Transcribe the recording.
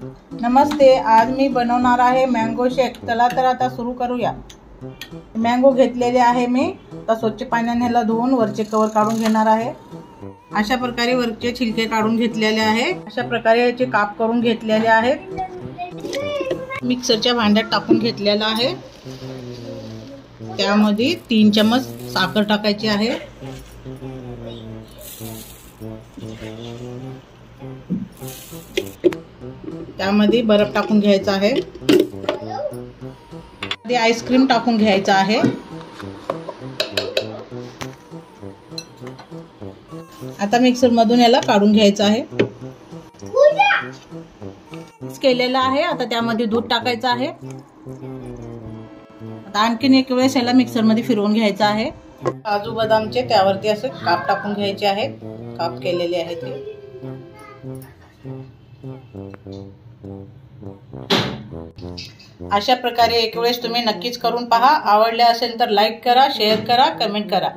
नमस्ते, आज मी बनवणार आहे मँगो शेक। चला तर आता सुरू करूया। मँगो घेतलेले आहे मी। आता स्वच्छ पाण्याने ह्याला धुवून वरचे कवर काढून घेणार आहे। अशा प्रकारे वरचे छिलके काढून घेतलेले आहे। अशा प्रकारे याचे काप करून घेतलेले आहेत। मिक्सरच्या भांड्यात टाकून घेतलेला आहे। त्यामध्ये 3 चमच साखर टाकायची आहे। त्यामध्ये बर्फ टाकून घ्यायचा आहे। त्यामध्ये आईस्क्रीम टाकून घ्यायचा आहे। आता मिक्सर मधून याला काढून घ्यायचं आहे। मिक्स केलेला आहे। आता त्यामध्ये दूध टाकायचं आहे। आता आणखीन एक वेळेस याला मिक्सर मध्ये फिरवून घ्यायचं आहे। काजू बदामचे त्यावरती असे काप टाकून घ्यायचे आहेत। काप केलेले आहेत ते। अशा प्रकारे एक वेळेस तुम्ही नक्कीच करून पहा। आवडले असेल तर लाईक करा, शेअर करा, कमेंट करा।